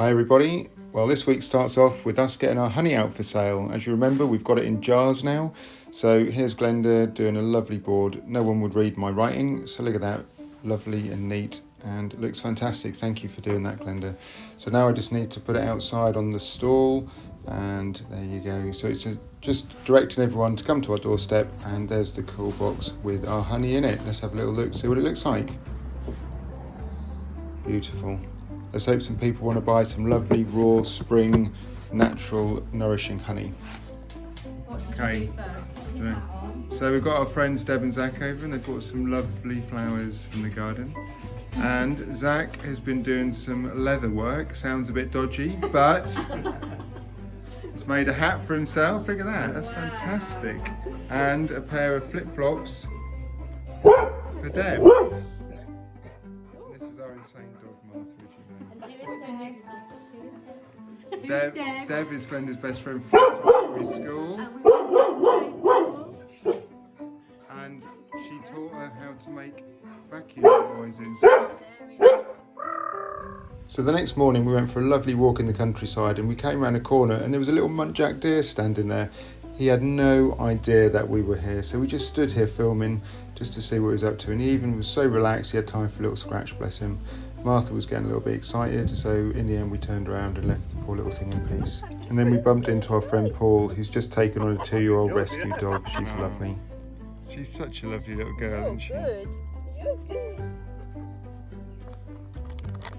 Hi everybody. Well, this week starts off with us getting our honey out for sale. As you remember, we've got it in jars now. So here's Glenda doing a lovely board. No one would read my writing, so look at that. Lovely and neat, and it looks fantastic. Thank you for doing that, Glenda. So now I just need to put it outside on the stall, and there you go. So it's just directing everyone to come to our doorstep, and there's the cool box with our honey in it. Let's have a little look, see what it looks like. Beautiful. Let's hope some people want to buy some lovely, raw, spring, natural, nourishing honey. Okay, so we've got our friends Deb and Zach over, and they've brought some lovely flowers from the garden. And Zach has been doing some leather work. Sounds a bit dodgy, but he's made a hat for himself. Look at that, that's fantastic. And a pair of flip-flops for Deb. This is our insane dog, Martha. Deb is Glenda's best friend from primary school, and she taught her how to make vacuum noises. So the next morning we went for a lovely walk in the countryside, and we came around a corner and there was a little muntjac deer standing there. He had no idea that we were here, so we just stood here filming just to see what he was up to, and he even was so relaxed he had time for a little scratch, bless him. Martha was getting a little bit excited, so in the end we turned around and left the poor little thing in peace. And then we bumped into our friend Paul, who's just taken on a 2-year-old rescue dog. She's lovely. She's such a lovely little girl, isn't she? Good. You're good.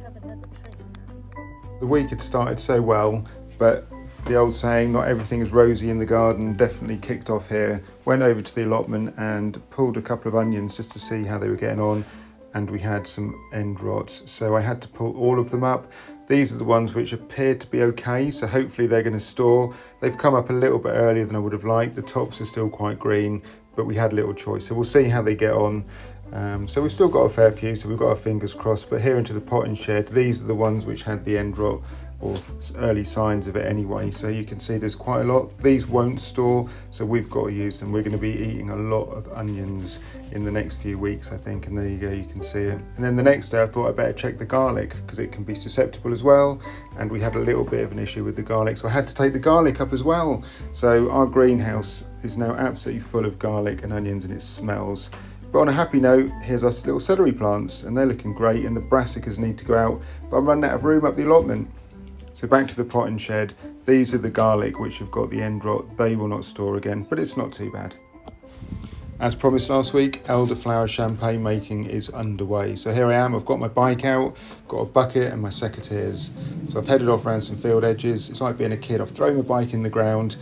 Have another treat. The week had started so well, but the old saying, not everything is rosy in the garden, definitely kicked off here. Went over to the allotment and pulled a couple of onions just to see how they were getting on, and we had some end rots, so I had to pull all of them up. These are the ones which appear to be okay, so hopefully they're going to store. They've come up a little bit earlier than I would have liked. The tops are still quite green, but we had little choice, so we'll see how they get on. So we've still got a fair few, so we've got our fingers crossed. But here into the potting shed, these are the ones which had the end rot, or early signs of it anyway. So you can see there's quite a lot. These won't store, so we've got to use them. We're going to be eating a lot of onions in the next few weeks, I think. And there you go, you can see it. And then the next day I thought I'd better check the garlic, because it can be susceptible as well. And we had a little bit of an issue with the garlic, so I had to take the garlic up as well. So our greenhouse is now absolutely full of garlic and onions, and it smells. But on a happy note, here's our little celery plants, and they're looking great, and the brassicas need to go out, but I'm running out of room up the allotment. So back to the potting shed. These are the garlic which have got the end rot. They will not store again, but it's not too bad. As promised last week, elderflower champagne making is underway. So here I am, I've got my bike out, got a bucket and my secateurs. So I've headed off around some field edges. It's like being a kid. I've thrown my bike in the ground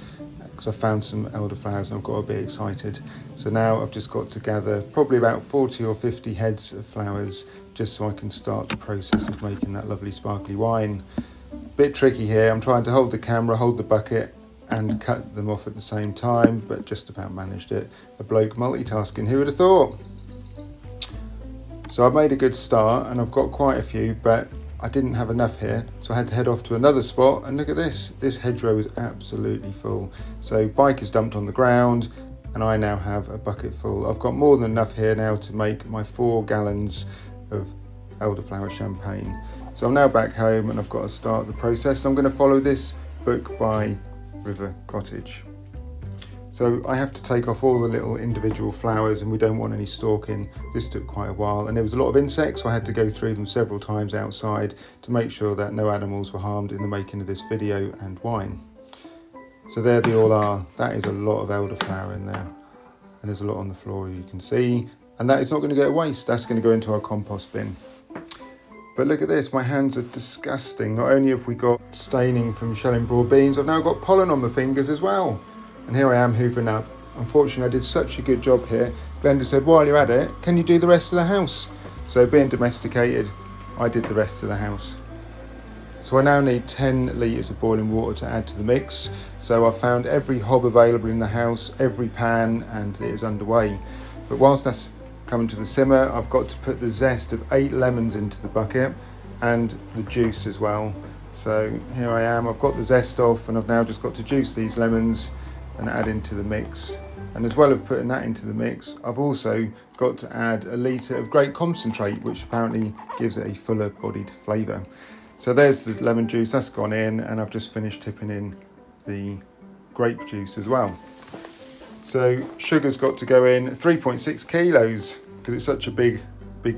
because I found some elderflowers and I've got a bit excited. So now I've just got to gather probably about 40 or 50 heads of flowers just so I can start the process of making that lovely sparkly wine. Bit tricky here, I'm trying to hold the camera, hold the bucket and cut them off at the same time, but just about managed it. A bloke multitasking, who would have thought? So I've made a good start and I've got quite a few, but I didn't have enough here, so I had to head off to another spot, and look at this. This hedgerow is absolutely full. So bike is dumped on the ground and I now have a bucket full. I've got more than enough here now to make my 4 gallons of elderflower champagne. So I'm now back home and I've got to start the process, and I'm going to follow this book by River Cottage. So I have to take off all the little individual flowers, and we don't want any stalking. This took quite a while, and there was a lot of insects, so I had to go through them several times outside to make sure that no animals were harmed in the making of this video and wine. So there they all are. That is a lot of elderflower in there, and there's a lot on the floor, you can see, and that is not going to go to waste. That's going to go into our compost bin. But look at this, my hands are disgusting. Not only have we got staining from shelling broad beans, I've now got pollen on my fingers as well. And here I am hoovering up. Unfortunately, I did such a good job here. Glenda said, while you're at it, can you do the rest of the house? So being domesticated, I did the rest of the house. So I now need 10 litres of boiling water to add to the mix. So I've found every hob available in the house, every pan, and it is underway. But whilst that's coming to the simmer, I've got to put the zest of 8 lemons into the bucket and the juice as well. So here I am, I've got the zest off, and I've now just got to juice these lemons and add into the mix. And as well as putting that into the mix, I've also got to add a litre of grape concentrate, which apparently gives it a fuller bodied flavour. So there's the lemon juice, that's gone in, and I've just finished tipping in the grape juice as well. So sugar's got to go in 3.6 kilos because it's such a big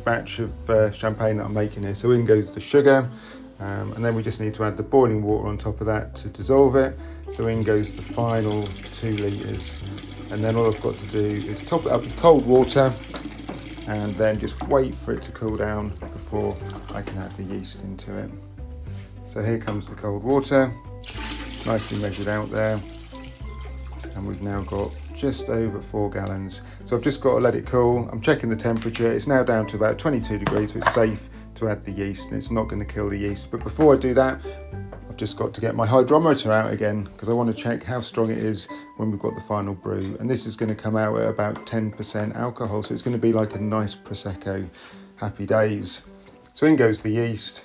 batch of champagne that I'm making here. So in goes the sugar, and then we just need to add the boiling water on top of that to dissolve it. So in goes the final 2 litres, and then all I've got to do is top it up with cold water and then just wait for it to cool down before I can add the yeast into it. So here comes the cold water, nicely measured out there, and we've now got just over 4 gallons. So I've just got to let it cool. I'm checking the temperature. It's now down to about 22 degrees, so it's safe to add the yeast and it's not going to kill the yeast. But before I do that, I've just got to get my hydrometer out again because I want to check how strong it is when we've got the final brew. And this is going to come out at about 10% alcohol, so it's going to be like a nice Prosecco. Happy days. So in goes the yeast.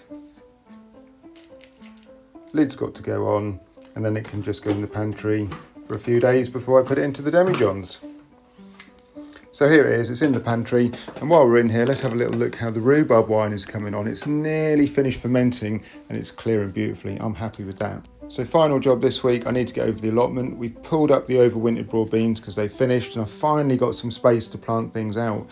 Lid's got to go on, and then it can just go in the pantry for a few days before I put it into the demijohns. So here it is, it's in the pantry, and while we're in here, let's have a little look how the rhubarb wine is coming on. It's nearly finished fermenting and it's clearing beautifully. I'm happy with that. So final job this week, I need to get over the allotment. We've pulled up the overwintered broad beans because they've finished, and I've finally got some space to plant things out.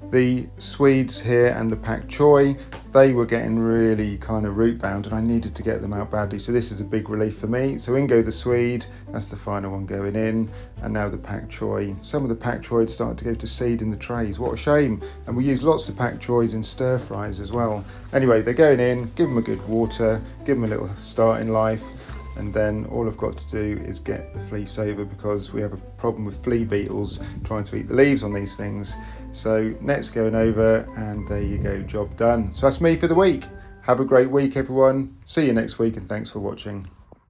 The Swedes here and the pak choi, they were getting really kind of root bound and I needed to get them out badly. So this is a big relief for me. So in go the Swede, that's the final one going in. And now the pak choi. Some of the pak choi had started to go to seed in the trays. What a shame. And we use lots of pak chois in stir fries as well. Anyway, they're going in, give them a good water, give them a little start in life. And then all I've got to do is get the fleece over because we have a problem with flea beetles trying to eat the leaves on these things. So net's going over, and there you go, job done. So that's me for the week. Have a great week, everyone. See you next week, and thanks for watching.